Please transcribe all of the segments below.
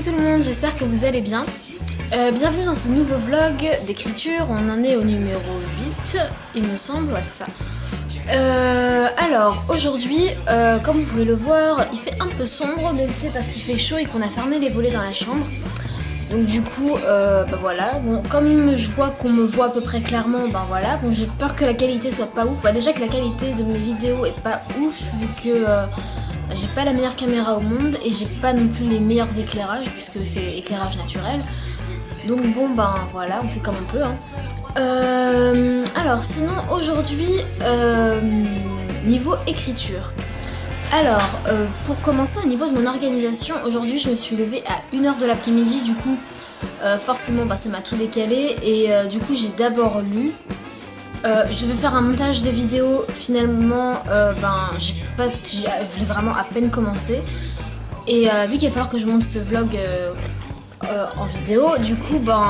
Coucou tout le monde, j'espère que vous allez bien. Bienvenue dans ce nouveau vlog d'écriture, on en est au numéro 8, il me semble, ouais c'est ça. Alors aujourd'hui, comme vous pouvez le voir, il fait un peu sombre, mais c'est parce qu'il fait chaud et qu'on a fermé les volets dans la chambre. Donc du coup, bah voilà, bon, comme je vois qu'on me voit à peu près clairement, ben voilà, bon j'ai peur que la qualité soit pas ouf. Bah déjà que la qualité de mes vidéos est pas ouf, vu que j'ai pas la meilleure caméra au monde et j'ai pas non plus les meilleurs éclairages, puisque c'est éclairage naturel. Donc bon ben voilà, on fait comme on peut hein. Alors sinon aujourd'hui, niveau écriture. Alors, pour commencer au niveau de mon organisation, aujourd'hui je me suis levée à 1h de l'après-midi, du coup forcément bah, ça m'a tout décalé et du coup j'ai d'abord lu. Je vais faire un montage de vidéo, finalement j'ai vraiment à peine commencé. Et vu qu'il va falloir que je monte ce vlog en vidéo, du coup ben,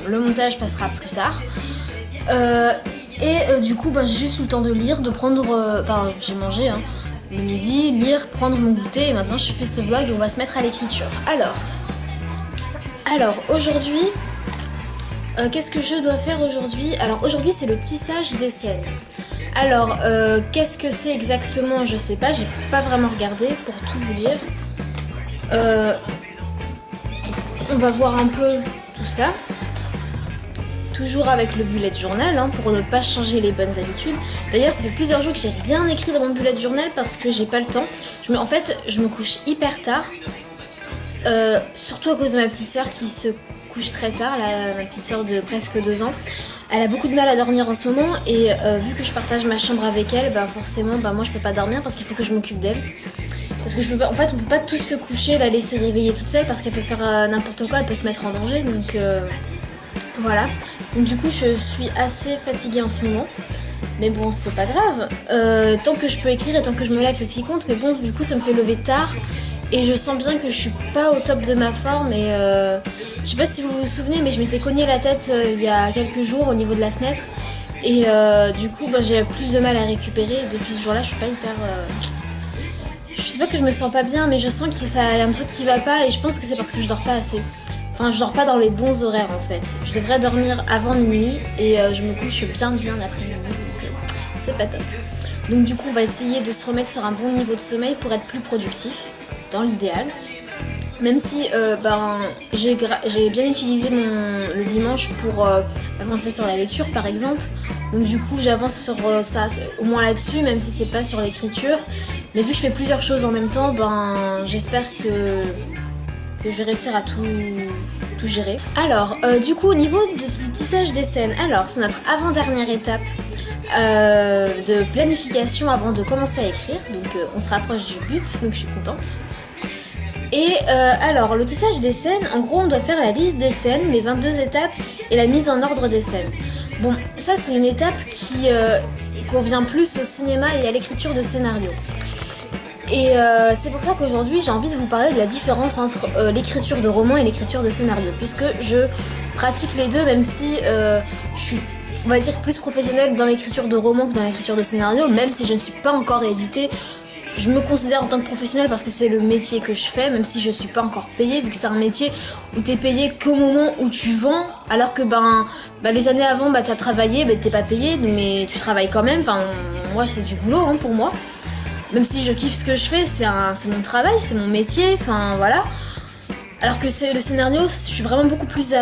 le montage passera plus tard. Du coup ben, j'ai juste eu le temps de lire, de prendre... j'ai mangé hein. Le midi, lire, prendre mon goûter et maintenant je fais ce vlog et on va se mettre à l'écriture. Alors aujourd'hui, qu'est-ce que je dois faire aujourd'hui? Alors aujourd'hui c'est le tissage des scènes. Alors qu'est-ce que c'est exactement? Je sais pas, j'ai pas vraiment regardé pour tout vous dire. On va voir un peu tout ça. Toujours avec le bullet journal hein, pour ne pas changer les bonnes habitudes. D'ailleurs ça fait plusieurs jours que j'ai rien écrit dans mon bullet journal parce que j'ai pas le temps. En fait je me couche hyper tard, surtout à cause de ma petite soeur qui se couche très tard, ma petite soeur de presque 2 ans. Elle a beaucoup de mal à dormir en ce moment et vu que je partage ma chambre avec elle, bah forcément bah moi je peux pas dormir parce qu'il faut que je m'occupe d'elle. Parce que en fait on peut pas tous se coucher, la laisser réveiller toute seule parce qu'elle peut faire n'importe quoi, elle peut se mettre en danger donc voilà. Donc du coup je suis assez fatiguée en ce moment. Mais bon c'est pas grave. Tant que je peux écrire et tant que je me lève c'est ce qui compte. Mais bon du coup ça me fait lever tard. Et je sens bien que je suis pas au top de ma forme. Et je sais pas si vous vous souvenez mais je m'étais cogné la tête il y a quelques jours au niveau de la fenêtre. Et du coup bah, j'ai plus de mal à récupérer. Et depuis ce jour là je suis pas hyper... Je sais pas que je me sens pas bien mais je sens qu'il y a un truc qui va pas. Et je pense que c'est parce que je dors pas assez. Enfin, je dors pas dans les bons horaires en fait. Je devrais dormir avant minuit et je me couche bien après minuit, donc c'est pas top. Donc du coup, on va essayer de se remettre sur un bon niveau de sommeil pour être plus productif, dans l'idéal. Même si j'ai bien utilisé le dimanche pour avancer sur la lecture par exemple. Donc du coup, j'avance sur ça, au moins là-dessus, même si c'est pas sur l'écriture. Mais vu que je fais plusieurs choses en même temps, j'espère que je vais réussir à tout gérer. Alors, du coup, au niveau du tissage des scènes, alors c'est notre avant-dernière étape de planification avant de commencer à écrire. Donc, on se rapproche du but, donc je suis contente. Et alors, le tissage des scènes, en gros, on doit faire la liste des scènes, les 22 étapes et la mise en ordre des scènes. Bon, ça, c'est une étape qui convient plus au cinéma et à l'écriture de scénario. Et c'est pour ça qu'aujourd'hui j'ai envie de vous parler de la différence entre l'écriture de roman et l'écriture de scénario, puisque je pratique les deux, même si je suis, on va dire, plus professionnelle dans l'écriture de roman que dans l'écriture de scénario, même si je ne suis pas encore éditée. Je me considère en tant que professionnelle parce que c'est le métier que je fais, même si je suis pas encore payée, vu que c'est un métier où t'es payée qu'au moment où tu vends, alors que les années avant t'as travaillé, t'es pas payée, mais tu travailles quand même. Enfin, moi c'est du boulot hein, pour moi. Même si je kiffe ce que je fais, c'est mon travail, c'est mon métier, enfin voilà. Alors que c'est le scénario, je suis vraiment beaucoup plus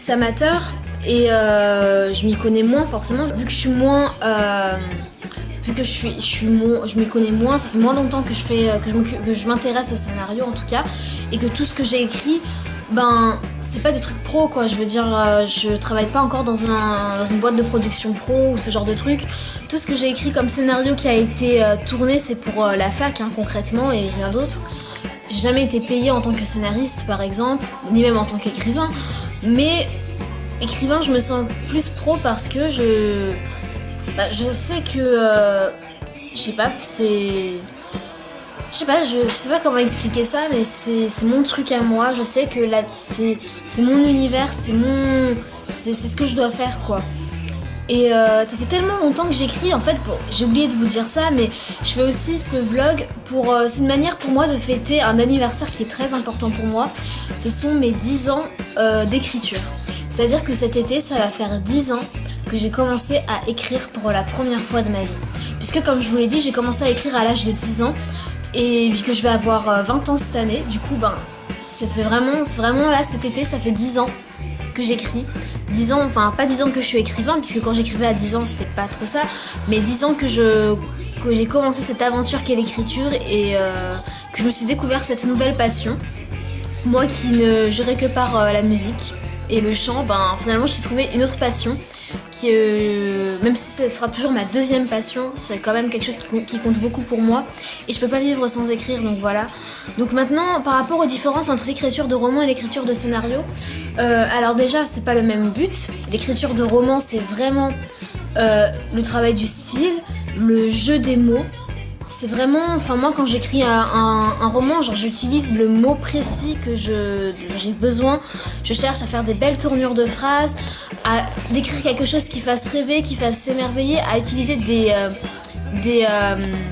amateur et je m'y connais moins forcément. Vu que je suis moins... vu que je m'y connais moins, ça fait moins longtemps que je m'intéresse au scénario en tout cas. Et que tout ce que j'ai écrit, c'est pas des trucs pro quoi, je veux dire, je travaille pas encore dans une boîte de production pro ou ce genre de trucs. Tout ce que j'ai écrit comme scénario qui a été tourné, c'est pour la fac hein, concrètement et rien d'autre. J'ai jamais été payée en tant que scénariste par exemple, ni même en tant qu'écrivain. Mais écrivain, je me sens plus pro parce que je sais que, je sais pas, je sais pas comment expliquer ça, mais c'est mon truc à moi. Je sais que là, c'est mon univers, c'est ce que je dois faire, quoi. Et ça fait tellement longtemps que j'écris, en fait, bon, j'ai oublié de vous dire ça, mais je fais aussi ce vlog pour... c'est une manière pour moi de fêter un anniversaire qui est très important pour moi. Ce sont mes 10 ans d'écriture. C'est-à-dire que cet été, ça va faire 10 ans que j'ai commencé à écrire pour la première fois de ma vie. Puisque comme je vous l'ai dit, j'ai commencé à écrire à l'âge de 10 ans, et puis que je vais avoir 20 ans cette année. Du coup, ben, c'est vraiment là, cet été, ça fait 10 ans que j'écris. 10 ans, enfin pas 10 ans que je suis écrivain, puisque quand j'écrivais à 10 ans c'était pas trop ça, mais 10 ans que j'ai commencé cette aventure qu'est l'écriture et que je me suis découvert cette nouvelle passion. Moi qui ne jurais que par la musique et le chant, ben finalement je suis trouvé une autre passion qui, même si ce sera toujours ma deuxième passion, c'est quand même quelque chose qui compte beaucoup pour moi et je peux pas vivre sans écrire, donc voilà. Donc maintenant, par rapport aux différences entre l'écriture de roman et l'écriture de scénario, alors déjà c'est pas le même but. L'écriture de roman c'est vraiment le travail du style, le jeu des mots. C'est vraiment, enfin moi quand j'écris un roman, genre j'utilise le mot précis que j'ai besoin. Je cherche à faire des belles tournures de phrases, à décrire quelque chose qui fasse rêver, qui fasse s'émerveiller, à utiliser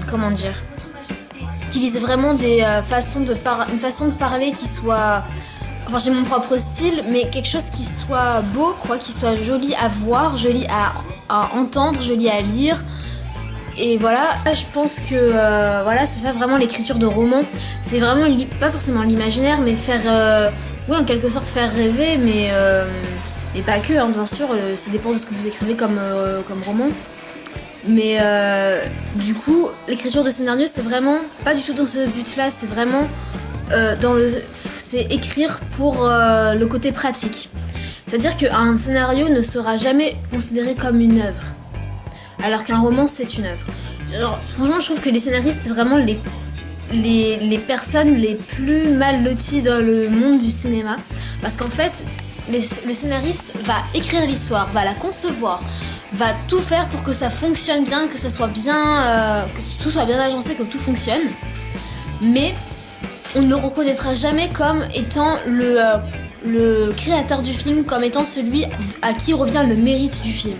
comment dire, utiliser vraiment une façon de parler qui soit, enfin j'ai mon propre style, mais quelque chose qui soit beau, quoi, qui soit joli à voir, joli à entendre, joli à lire. Et voilà, je pense que voilà, c'est ça vraiment l'écriture de roman. C'est vraiment pas forcément l'imaginaire, mais faire, oui en quelque sorte faire rêver, mais pas que, hein, bien sûr, ça dépend de ce que vous écrivez comme roman. Mais du coup, l'écriture de scénario, c'est vraiment pas du tout dans ce but-là, c'est vraiment c'est écrire pour le côté pratique. C'est-à-dire qu'un scénario ne sera jamais considéré comme une œuvre, alors qu'un roman c'est une œuvre. Genre, franchement je trouve que les scénaristes c'est vraiment les personnes les plus mal loties dans le monde du cinéma, parce qu'en fait le scénariste va écrire l'histoire, va la concevoir, va tout faire pour que ça fonctionne bien, que ce soit bien, que tout soit bien agencé, que tout fonctionne, mais on ne le reconnaîtra jamais comme étant le créateur du film, comme étant celui à qui revient le mérite du film.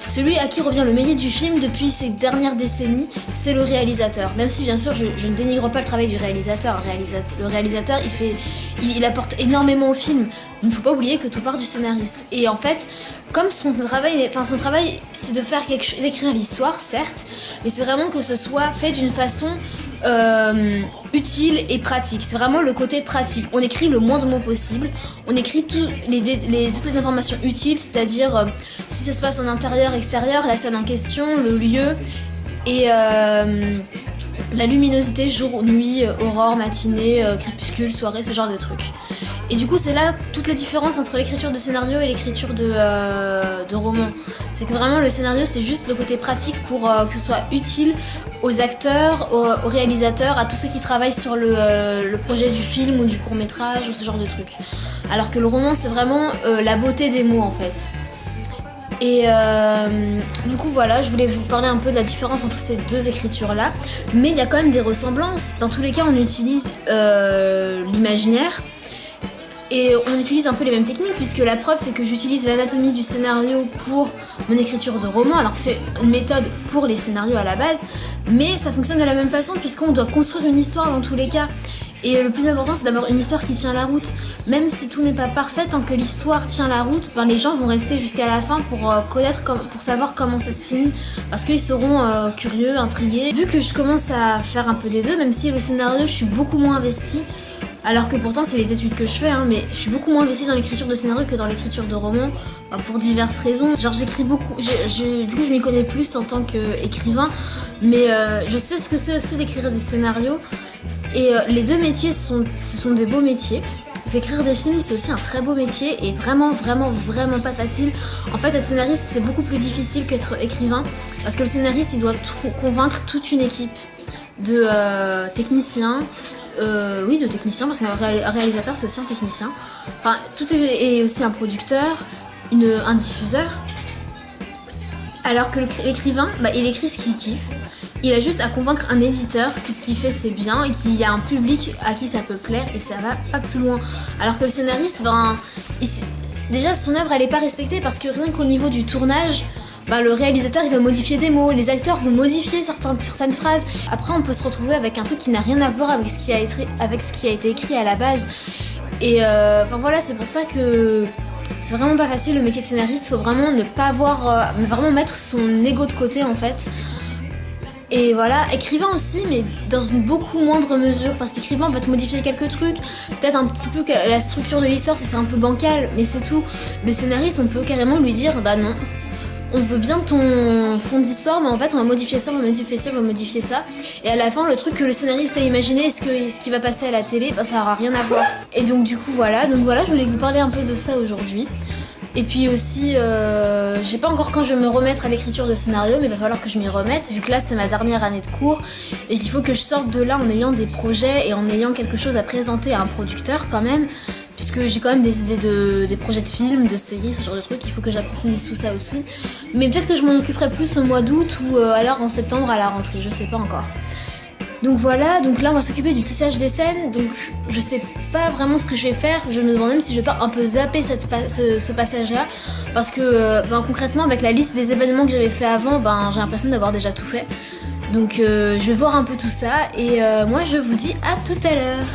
Celui à qui revient le mérite du film depuis ces dernières décennies, c'est le réalisateur. Même si bien sûr je ne dénigre pas le travail du réalisateur. Le réalisateur il apporte énormément au film. Il ne faut pas oublier que tout part du scénariste. Et en fait, comme son travail c'est de faire d'écrire l'histoire, certes, mais c'est vraiment que ce soit fait d'une façon utile et pratique. C'est vraiment le côté pratique. On écrit le moins de mots possible, on écrit toutes les informations utiles, c'est-à-dire si ça se passe en intérieur, extérieur, la scène en question, le lieu et la luminosité, jour, nuit, aurore, matinée, crépuscule, soirée, ce genre de trucs. Et du coup c'est là toute la différence entre l'écriture de scénario et l'écriture de roman. C'est que vraiment le scénario c'est juste le côté pratique pour que ce soit utile aux acteurs, aux réalisateurs, à tous ceux qui travaillent sur le projet du film ou du court métrage ou ce genre de trucs. Alors que le roman c'est vraiment la beauté des mots en fait. Et du coup voilà, je voulais vous parler un peu de la différence entre ces deux écritures là, mais il y a quand même des ressemblances. Dans tous les cas on utilise l'imaginaire. Et on utilise un peu les mêmes techniques, puisque la preuve c'est que j'utilise l'anatomie du scénario pour mon écriture de roman, alors que c'est une méthode pour les scénarios à la base, mais ça fonctionne de la même façon puisqu'on doit construire une histoire dans tous les cas. Et le plus important c'est d'avoir une histoire qui tient la route. Même si tout n'est pas parfait, tant que l'histoire tient la route, ben les gens vont rester jusqu'à la fin pour pour savoir comment ça se finit, parce qu'ils seront curieux, intrigués. Vu que je commence à faire un peu des deux, même si le scénario je suis beaucoup moins investie, alors que pourtant c'est les études que je fais, hein, mais je suis beaucoup moins investie dans l'écriture de scénario que dans l'écriture de roman, pour diverses raisons. Genre j'écris beaucoup, du coup je m'y connais plus en tant qu'écrivain, mais je sais ce que c'est aussi d'écrire des scénarios, et les deux métiers ce sont des beaux métiers. Parce qu'écrire des films c'est aussi un très beau métier et vraiment pas facile. En fait être scénariste c'est beaucoup plus difficile qu'être écrivain, parce que le scénariste il doit convaincre toute une équipe de techniciens, de technicien, parce qu'un réalisateur c'est aussi un technicien, enfin tout est aussi un producteur, un diffuseur, alors que l'écrivain il écrit ce qu'il kiffe, il a juste à convaincre un éditeur que ce qu'il fait c'est bien et qu'il y a un public à qui ça peut plaire, et ça va pas plus loin. Alors que le scénariste, déjà son œuvre elle est pas respectée, parce que rien qu'au niveau du tournage, bah, le réalisateur il va modifier des mots, les acteurs vont modifier certaines phrases. Après on peut se retrouver avec un truc qui n'a rien à voir avec ce qui a été écrit à la base. Et enfin voilà, c'est pour ça que c'est vraiment pas facile le métier de scénariste. Faut vraiment ne pas avoir, mais vraiment mettre son ego de côté en fait. Et voilà, écrivain aussi, mais dans une beaucoup moindre mesure, parce qu'écrivain on va te modifier quelques trucs, peut-être un petit peu la structure de l'histoire si c'est un peu bancal, mais c'est tout. Le scénariste, on peut carrément lui dire, bah non, on veut bien ton fond d'histoire, mais en fait on va modifier ça, on va modifier ça, on va modifier ça. Et à la fin, le truc que le scénariste a imaginé, ce qui va passer à la télé, bah ça aura rien à voir. Et donc du coup voilà, je voulais vous parler un peu de ça aujourd'hui. Et puis aussi, je sais pas encore quand je vais me remettre à l'écriture de scénario, mais il va falloir que je m'y remette, vu que là c'est ma dernière année de cours, et qu'il faut que je sorte de là en ayant des projets et en ayant quelque chose à présenter à un producteur quand même, puisque j'ai quand même des idées des projets de films, de séries, ce genre de trucs, il faut que j'approfondisse tout ça aussi. Mais peut-être que je m'en occuperai plus au mois d'août ou alors en septembre à la rentrée, je sais pas encore. Donc voilà, donc là on va s'occuper du tissage des scènes, donc je sais pas vraiment ce que je vais faire, je me demande même si je vais pas un peu zapper ce passage là, parce que concrètement avec la liste des événements que j'avais fait avant, j'ai l'impression d'avoir déjà tout fait. Donc je vais voir un peu tout ça et moi je vous dis à tout à l'heure.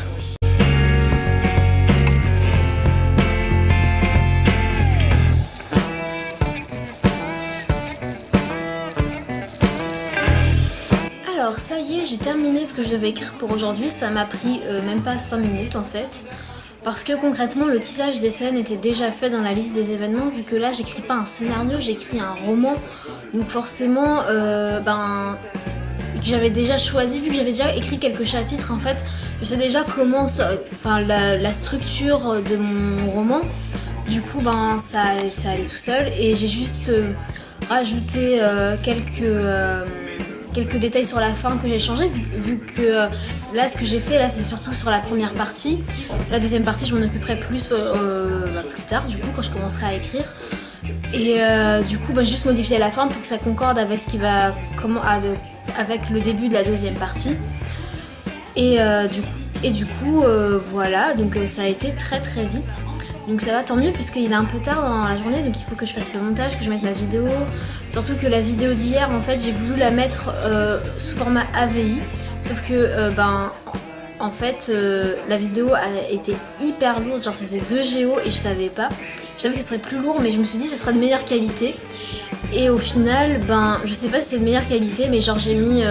Alors ça y est, j'ai terminé ce que je devais écrire pour aujourd'hui, ça m'a pris même pas 5 minutes en fait. Parce que concrètement le tissage des scènes était déjà fait dans la liste des événements, vu que là j'écris pas un scénario, j'écris un roman. Donc forcément, j'avais déjà choisi, vu que j'avais déjà écrit quelques chapitres en fait, je sais déjà comment, la structure de mon roman. Du coup ça allait tout seul et j'ai juste rajouté quelques détails sur la fin que j'ai changé, vu que là ce que j'ai fait là c'est surtout sur la première partie. La deuxième partie je m'en occuperai plus plus tard du coup quand je commencerai à écrire. Et du coup juste modifier la fin pour que ça concorde avec ce qui va avec le début de la deuxième partie. Et du coup voilà, donc ça a été très très vite. Donc ça va, tant mieux, puisqu'il est un peu tard dans la journée, donc il faut que je fasse le montage, que je mette ma vidéo. Surtout que la vidéo d'hier, en fait, j'ai voulu la mettre sous format AVI. Sauf que, en fait, la vidéo a été hyper lourde, genre ça faisait 2 Go et je savais pas. Je savais que ce serait plus lourd, mais je me suis dit que ce serait de meilleure qualité. Et au final, je sais pas si c'est de meilleure qualité, mais genre j'ai mis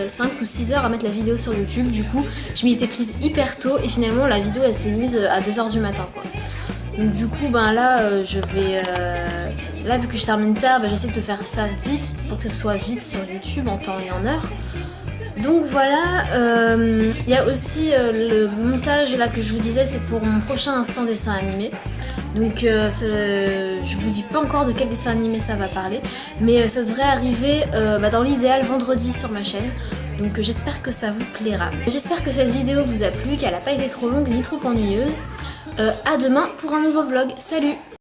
5 ou 6 heures à mettre la vidéo sur YouTube. Du coup, je m'y étais prise hyper tôt et finalement la vidéo elle s'est mise à 2h du matin quoi. Donc du coup là je vais là vu que je termine tard, j'essaie de faire ça vite pour que ce soit vite sur YouTube en temps et en heure. Donc voilà, il y a aussi le montage là que je vous disais, c'est pour mon prochain instant dessin animé. Donc je vous dis pas encore de quel dessin animé ça va parler, mais ça devrait arriver dans l'idéal vendredi sur ma chaîne. Donc j'espère que ça vous plaira. J'espère que cette vidéo vous a plu, qu'elle n'a pas été trop longue ni trop ennuyeuse. À demain pour un nouveau vlog. Salut!